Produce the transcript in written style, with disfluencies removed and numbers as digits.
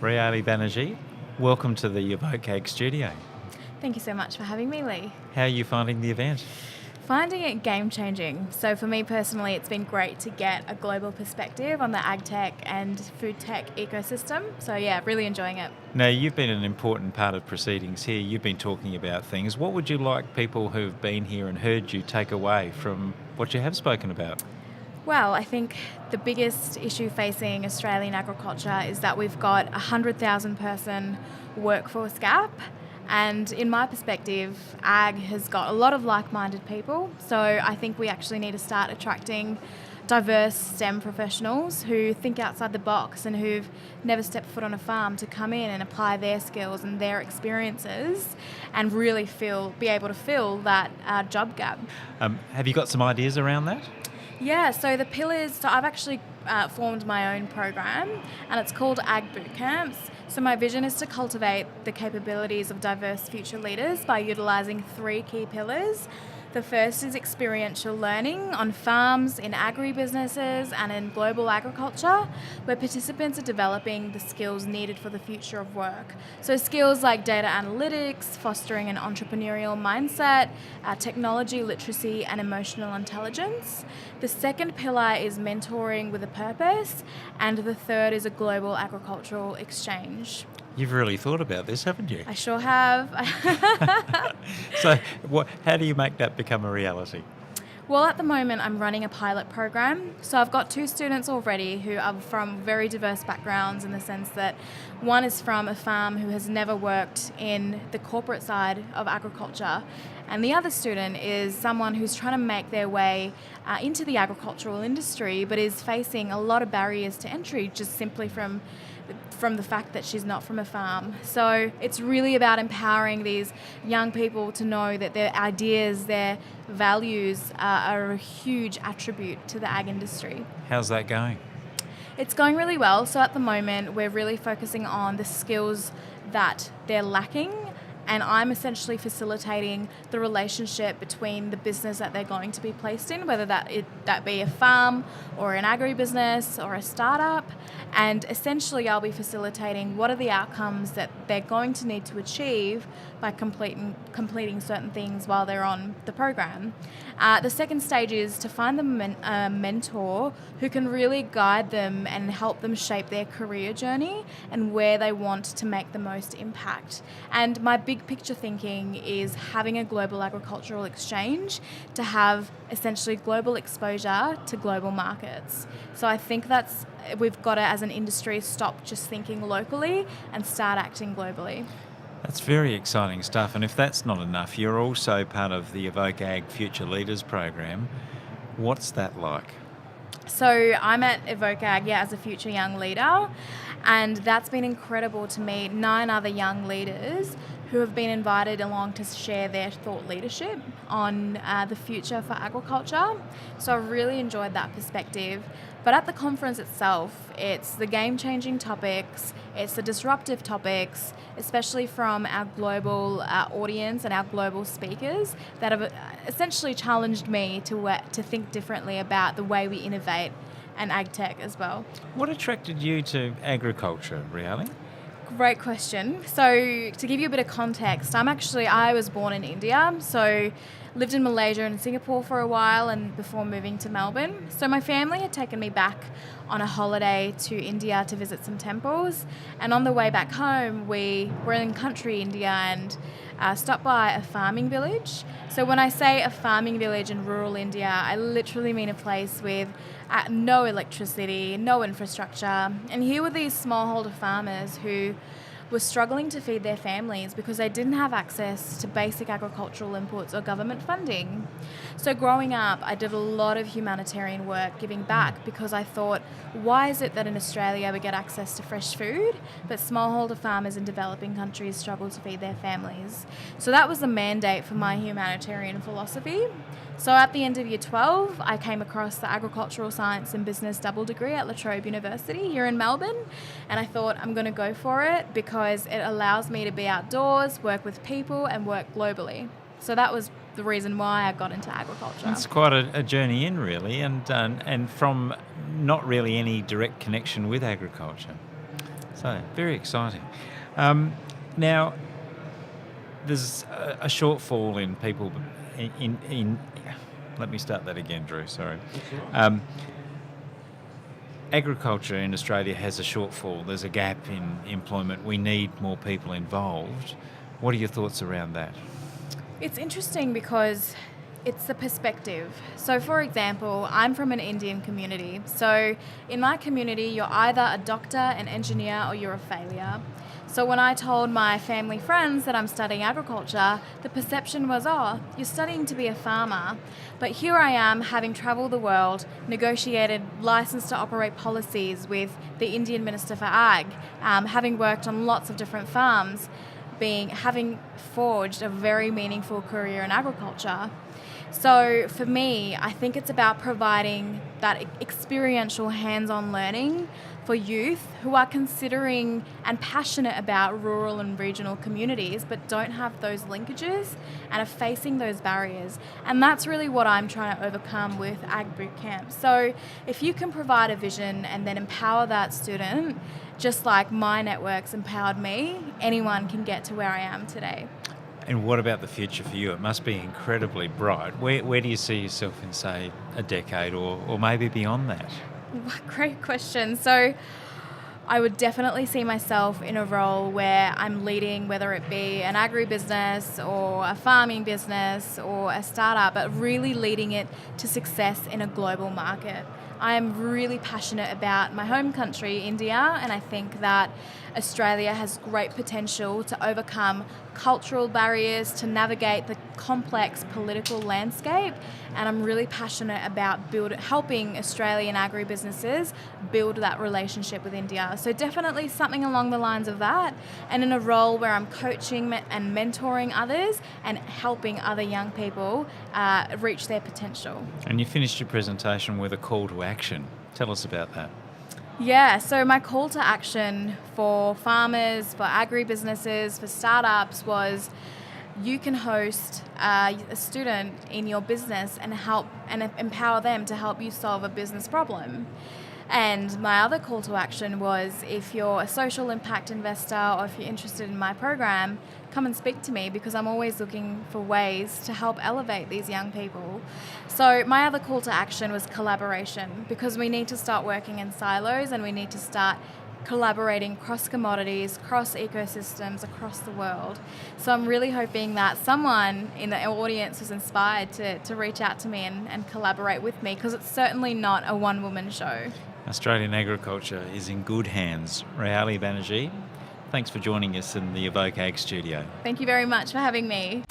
Rayali, Banerjee, welcome to the evokeAG studio. Thank you so much for having me, Lee. How are you finding the event? Finding it game-changing. So for me personally, it's been great to get a global perspective on the ag tech and food tech ecosystem. So yeah, really enjoying it. Now, you've been an important part of proceedings here. You've been talking about things. What would you like people who've been here and heard you take away from what you have spoken about? Well, I think the biggest issue facing Australian agriculture is that we've got a 100,000 person workforce gap. And in my perspective, ag has got a lot of like-minded people. So I think we actually need to start attracting diverse STEM professionals who think outside the box and who've never stepped foot on a farm to come in and apply their skills and their experiences and really be able to fill that job gap. Have you got some ideas around that? Yeah, so the pillars, so I've actually formed my own program and it's called Ag Boot Camps. So my vision is to cultivate the capabilities of diverse future leaders by utilising 3 key pillars. The first is experiential learning on farms, in agribusinesses and in global agriculture, where participants are developing the skills needed for the future of work. So skills like data analytics, fostering an entrepreneurial mindset, technology literacy and emotional intelligence. The second pillar is mentoring with a purpose, and the third is a global agricultural exchange. You've really thought about this, haven't you? I sure have. So how do you make that become a reality? Well, at the moment, I'm running a pilot program. So I've got 2 students already who are from very diverse backgrounds in the sense that one is from a farm who has never worked in the corporate side of agriculture. And the other student is someone who's trying to make their way into the agricultural industry, but is facing a lot of barriers to entry just simply from the fact that she's not from a farm. So it's really about empowering these young people to know that their ideas, their values are a huge attribute to the ag industry. How's that going? It's going really well. So at the moment, we're really focusing on the skills that they're lacking, and I'm essentially facilitating the relationship between the business that they're going to be placed in, whether that be a farm or an agribusiness or a startup. And essentially I'll be facilitating what are the outcomes that they're going to need to achieve by completing certain things while they're on the program. The second stage is to find them a mentor who can really guide them and help them shape their career journey and where they want to make the most impact. And my big picture thinking is having a global agricultural exchange to have essentially global exposure to global markets. So I think we've got to, as an industry, stop just thinking locally and start acting globally. That's very exciting stuff. And if that's not enough, you're also part of the evokeAG Future Leaders program. What's that like? So I'm at evokeAG as a future young leader, and that's been incredible to meet 9 other young leaders who have been invited along to share their thought leadership on the future for agriculture. So I really enjoyed that perspective. But at the conference itself, it's the game-changing topics, it's the disruptive topics, especially from our global audience and our global speakers that have essentially challenged me to think differently about the way we innovate and ag tech as well. What attracted you to agriculture, Rayali? Great question. So to give you a bit of context, I was born in India, so lived in Malaysia and Singapore for a while and before moving to Melbourne. So my family had taken me back on a holiday to India to visit some temples, and on the way back home we were in country India and stopped by a farming village. So when I say a farming village in rural India, I literally mean a place with no electricity, no infrastructure. And here were these smallholder farmers who were struggling to feed their families because they didn't have access to basic agricultural inputs or government funding. So growing up, I did a lot of humanitarian work giving back because I thought, why is it that in Australia we get access to fresh food, but smallholder farmers in developing countries struggle to feed their families? So that was the mandate for my humanitarian philosophy. So at the end of Year 12, I came across the Agricultural Science and Business double degree at La Trobe University here in Melbourne, and I thought I'm going to go for it because it allows me to be outdoors, work with people, and work globally. So that was the reason why I got into agriculture. It's quite a journey in, really, and from not really any direct connection with agriculture. So, very exciting. Now, there's a shortfall in people in let me start that again, Drew, sorry. Agriculture in Australia has a shortfall. There's a gap in employment. We need more people involved. What are your thoughts around that? It's interesting because it's the perspective. So, for example, I'm from an Indian community. So, in my community, you're either a doctor, an engineer, or you're a failure. So, when I told my family friends that I'm studying agriculture, the perception was, oh, you're studying to be a farmer. But here I am, having travelled the world, negotiated license to operate policies with the Indian Minister for Ag, having worked on lots of different farms, having forged a very meaningful career in agriculture. So for me, I think it's about providing that experiential hands-on learning for youth who are considering and passionate about rural and regional communities but don't have those linkages and are facing those barriers. And that's really what I'm trying to overcome with Ag Bootcamp. So if you can provide a vision and then empower that student, just like my networks empowered me, anyone can get to where I am today. And what about the future for you? It must be incredibly bright. Where do you see yourself in, say, a decade or maybe beyond that? Great question. So I would definitely see myself in a role where I'm leading, whether it be an agribusiness or a farming business or a startup, but really leading it to success in a global market. I am really passionate about my home country, India, and I think that Australia has great potential to overcome cultural barriers, to navigate the complex political landscape, and I'm really passionate about helping Australian agribusinesses build that relationship with India. So definitely something along the lines of that, and in a role where I'm coaching and mentoring others and helping other young people reach their potential. And you finished your presentation with a call to action. Tell us about that. Yeah, so my call to action for farmers, for agribusinesses, for startups was you can host a student in your business and help and empower them to help you solve a business problem. And my other call to action was if you're a social impact investor or if you're interested in my program, come and speak to me because I'm always looking for ways to help elevate these young people. So my other call to action was collaboration because we need to start working in silos and we need to start collaborating cross commodities, cross ecosystems across the world. So I'm really hoping that someone in the audience was inspired to reach out to me and collaborate with me because it's certainly not a one-woman show. Australian agriculture is in good hands. Rayali, Banerjee, thanks for joining us in the evokeAG studio. Thank you very much for having me.